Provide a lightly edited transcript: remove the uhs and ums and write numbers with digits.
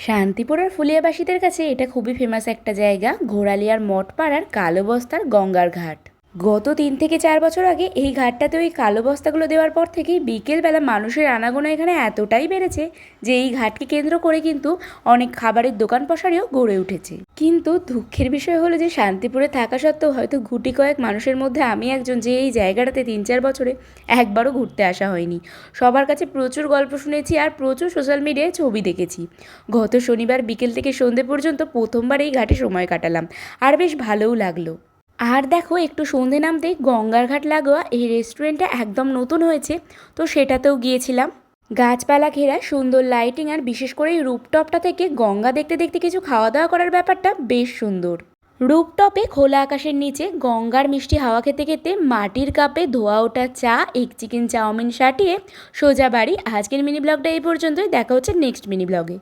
শান্তিপুরের ফুলিয়াবাসীদের কাছে এটা খুবই ফেমাস একটা জায়গা, ঘোরালিয়ার মঠপাড়ার কালো বস্তার গঙ্গার ঘাট। গত 3 থেকে 4 বছর আগে এই ঘাটটাতে ওই কালো বস্তাগুলো দেওয়ার পর থেকেই বিকেলবেলা মানুষের আনাগোনা এখানে এতটাই বেড়েছে যে এই ঘাটকে কেন্দ্র করে কিন্তু অনেক খাবারের দোকান পসারিও গড়ে উঠেছে। কিন্তু দুঃখের বিষয় হলো যে শান্তিপুরে থাকা সত্ত্বেও হয়তো গুটি কয়েক মানুষের মধ্যে আমি একজন যে এই জায়গাটাতে 3-4 বছরে একবারও ঘুরতে আসা হয়নি। সবার কাছে প্রচুর গল্প শুনেছি আর প্রচুর সোশ্যাল মিডিয়ায় ছবি দেখেছি। গত শনিবার বিকেল থেকে সন্ধে পর্যন্ত প্রথমবার এই ঘাটে সময় কাটালাম, আর বেশ ভালোও লাগলো। আর দেখো, একটু সন্ধে নামতেই গঙ্গার ঘাট লাগোয়া এই রেস্টুরেন্টটা একদম নতুন হয়েছে, তো সেটাতেও গিয়েছিলাম। গাছপালা ঘেরা সুন্দর লাইটিং আর বিশেষ করে এই রুপটপটা থেকে গঙ্গা দেখতে দেখতে কিছু খাওয়া দাওয়া করার ব্যাপারটা বেশ সুন্দর। রুপটপে খোলা আকাশের নিচে গঙ্গার মিষ্টি হাওয়া খেতে খেতে মাটির কাপে ধোয়া ওঠা চা, এক চিকেন চাউমিন সাটিয়ে সোজা বাড়ি। আজকের মিনি ব্লগটা এই পর্যন্তই, দেখা হচ্ছে নেক্সট মিনি ব্লগে।